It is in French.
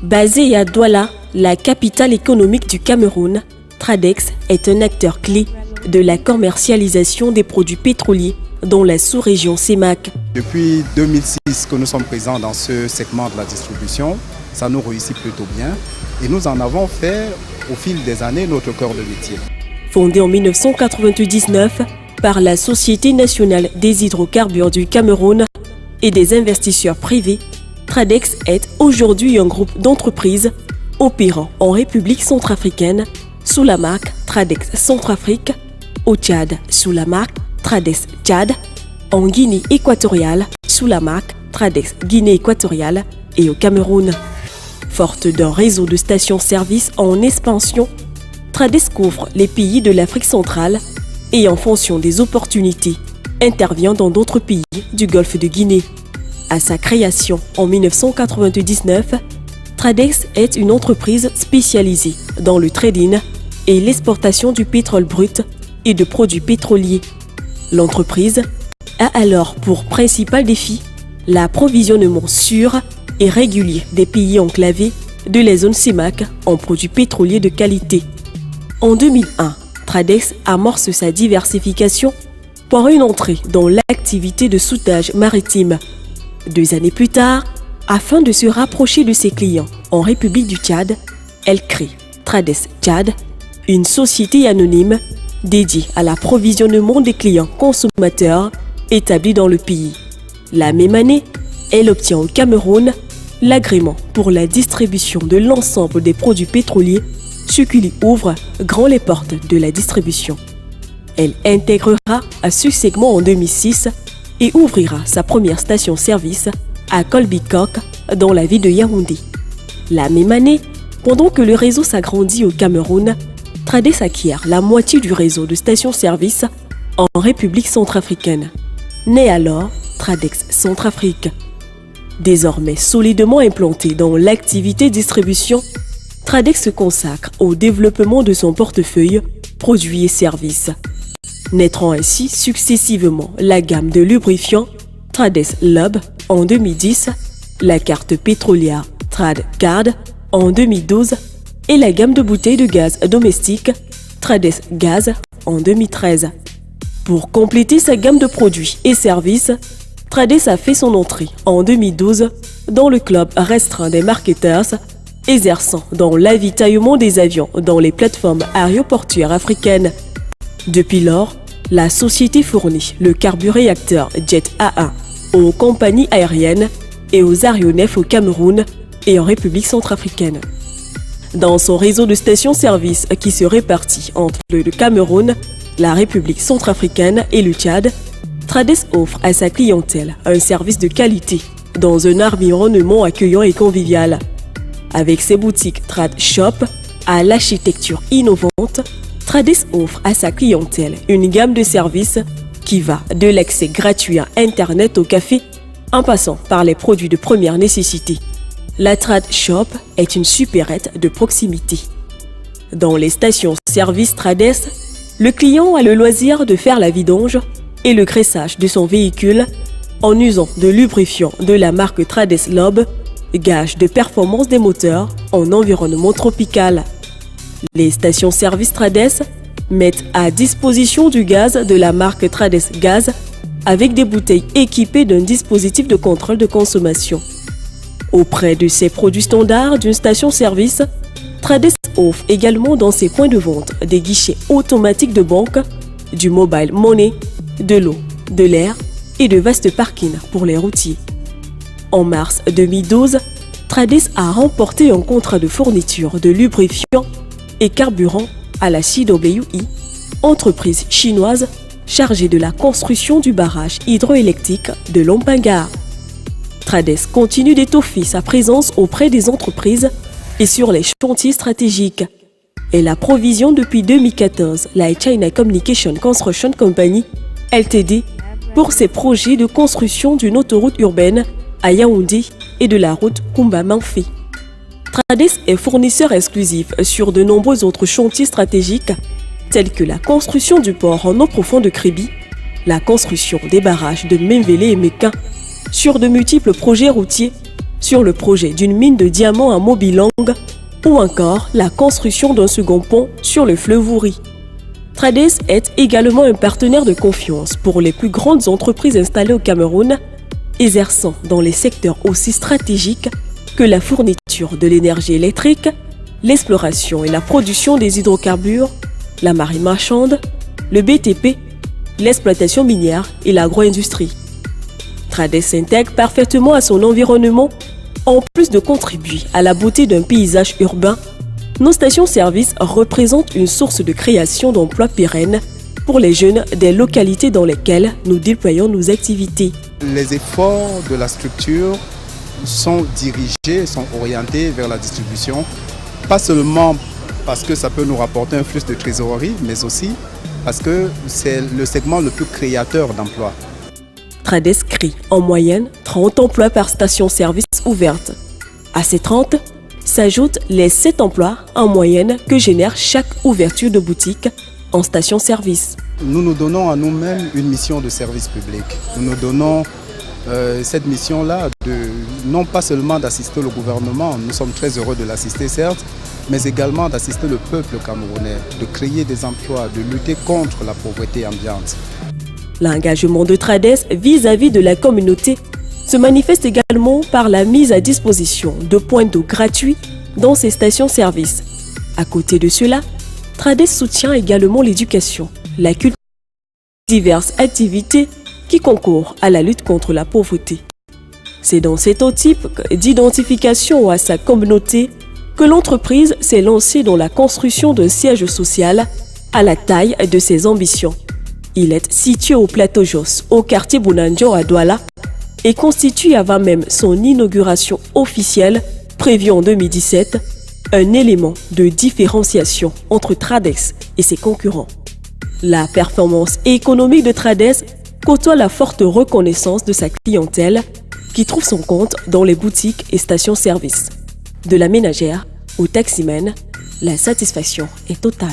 Basée à Douala, la capitale économique du Cameroun, Tradex est un acteur clé de la commercialisation des produits pétroliers dans la sous-région CEMAC. Depuis 2006 que nous sommes présents dans ce segment de la distribution, ça nous réussit plutôt bien et nous en avons fait au fil des années notre cœur de métier. Fondée en 1999 par la Société nationale des hydrocarbures du Cameroun et des investisseurs privés, Tradex est aujourd'hui un groupe d'entreprises opérant en République centrafricaine sous la marque Tradex Centrafrique, au Tchad sous la marque Tradex Tchad, en Guinée équatoriale sous la marque Tradex Guinée équatoriale et au Cameroun. Forte d'un réseau de stations-service en expansion, Tradex couvre les pays de l'Afrique centrale et en fonction des opportunités, intervient dans d'autres pays du Golfe de Guinée. À sa création en 1999, Tradex est une entreprise spécialisée dans le trading et l'exportation du pétrole brut et de produits pétroliers. L'entreprise a alors pour principal défi l'approvisionnement sûr et régulier des pays enclavés de la zone CEMAC en produits pétroliers de qualité. En 2001, Tradex amorce sa diversification par une entrée dans l'activité de soudage maritime. 2 années plus tard, afin de se rapprocher de ses clients en République du Tchad, elle crée Tradex Tchad, une société anonyme dédiée à l'approvisionnement des clients consommateurs établis dans le pays. La même année, elle obtient au Cameroun l'agrément pour la distribution de l'ensemble des produits pétroliers, ce qui lui ouvre grand les portes de la distribution. Elle intégrera à ce segment en 2006 et ouvrira sa première station-service à Kolbikok, dans la ville de Yaoundé. La même année, pendant que le réseau s'agrandit au Cameroun, Tradex acquiert la moitié du réseau de stations-service en République centrafricaine. Naît alors Tradex Centrafrique. Désormais solidement implanté dans l'activité distribution, Tradex se consacre au développement de son portefeuille produits et services. Naîtront ainsi successivement la gamme de lubrifiants Tradex Lub en 2010, la carte pétrolière TradCard en 2012 et la gamme de bouteilles de gaz domestique Tradex Gaz en 2013. Pour compléter sa gamme de produits et services, Tradex a fait son entrée en 2012 dans le club restreint des marketeurs, exerçant dans l'avitaillement des avions dans les plateformes aéroportuaires africaines. Depuis lors, la société fournit le carburéacteur Jet A1 aux compagnies aériennes et aux aéronefs au Cameroun et en République centrafricaine. Dans son réseau de stations-service qui se répartit entre le Cameroun, la République centrafricaine et le Tchad, Tradex offre à sa clientèle un service de qualité dans un environnement accueillant et convivial. Avec ses boutiques Trad Shop à l'architecture innovante, Tradex offre à sa clientèle une gamme de services qui va de l'accès gratuit à Internet au café en passant par les produits de première nécessité. La Trad Shop est une supérette de proximité. Dans les stations-service Tradex, le client a le loisir de faire la vidange et le graissage de son véhicule en usant de lubrifiants de la marque Tradex Lub, gage de performance des moteurs en environnement tropical. Les stations-service Tradex mettent à disposition du gaz de la marque Tradex Gaz avec des bouteilles équipées d'un dispositif de contrôle de consommation. Auprès de ces produits standards d'une station-service, Tradex offre également dans ses points de vente des guichets automatiques de banque, du mobile money, de l'eau, de l'air et de vastes parkings pour les routiers. En mars 2012, Tradex a remporté un contrat de fourniture de lubrifiants et carburant à la CWI, entreprise chinoise chargée de la construction du barrage hydroélectrique de Lompingar. Tradex continue d'étoffer sa présence auprès des entreprises et sur les chantiers stratégiques. Elle approvisionne depuis 2014 la China Communication Construction Company, Ltd, pour ses projets de construction d'une autoroute urbaine à Yaoundé et de la route Kumba-Manfé. Tradex est fournisseur exclusif sur de nombreux autres chantiers stratégiques tels que la construction du port en eau profonde de Kribi, la construction des barrages de Memvele et Mekin, sur de multiples projets routiers, sur le projet d'une mine de diamants à Mobilang ou encore la construction d'un second pont sur le fleuve Ouri. Trades est également un partenaire de confiance pour les plus grandes entreprises installées au Cameroun, exerçant dans les secteurs aussi stratégiques que la fourniture de l'énergie électrique, l'exploration et la production des hydrocarbures, la marine marchande, le BTP, l'exploitation minière et l'agro-industrie. Trades s'intègre parfaitement à son environnement. En plus de contribuer à la beauté d'un paysage urbain, nos stations-service représentent une source de création d'emplois pérennes pour les jeunes des localités dans lesquelles nous déployons nos activités. Les efforts de la structure sont dirigés, sont orientés vers la distribution, pas seulement parce que ça peut nous rapporter un flux de trésorerie, mais aussi parce que c'est le segment le plus créateur d'emplois. Trades crée en moyenne 30 emplois par station-service ouverte. À ces 30, s'ajoutent les 7 emplois en moyenne que génère chaque ouverture de boutique en station-service. Nous nous donnons à nous-mêmes une mission de service public. Nous nous donnons cette mission-là, non pas seulement d'assister le gouvernement, nous sommes très heureux de l'assister certes, mais également d'assister le peuple camerounais, de créer des emplois, de lutter contre la pauvreté ambiante. L'engagement de Trades vis-à-vis de la communauté se manifeste également par la mise à disposition de points d'eau gratuits dans ces stations-service. À côté de cela, Trades soutient également l'éducation, la culture et diverses activités qui concourent à la lutte contre la pauvreté. C'est dans cet type d'identification à sa communauté que l'entreprise s'est lancée dans la construction d'un siège social à la taille de ses ambitions. Il est situé au plateau Jos, au quartier Bounanjo à Douala, et constitue avant même son inauguration officielle, prévue en 2017, un élément de différenciation entre Trades et ses concurrents. La performance économique de Trades côtoie la forte reconnaissance de sa clientèle qui trouve son compte dans les boutiques et stations-service. De la ménagère au taximène, la satisfaction est totale.